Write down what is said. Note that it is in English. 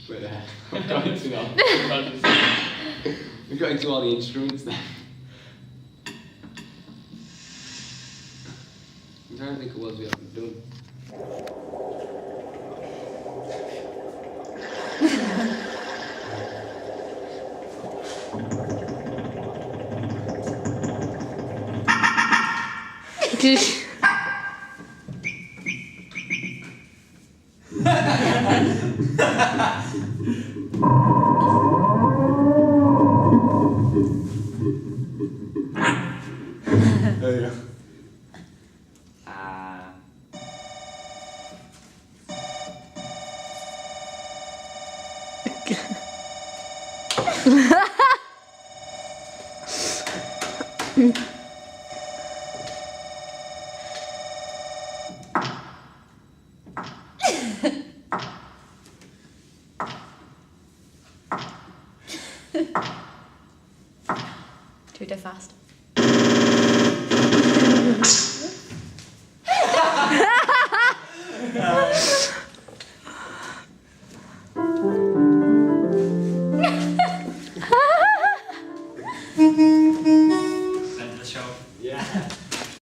But I'm going to now. We're going to all the instruments then. I'm trying to think of what we haven't done. There you go. Should we do fast?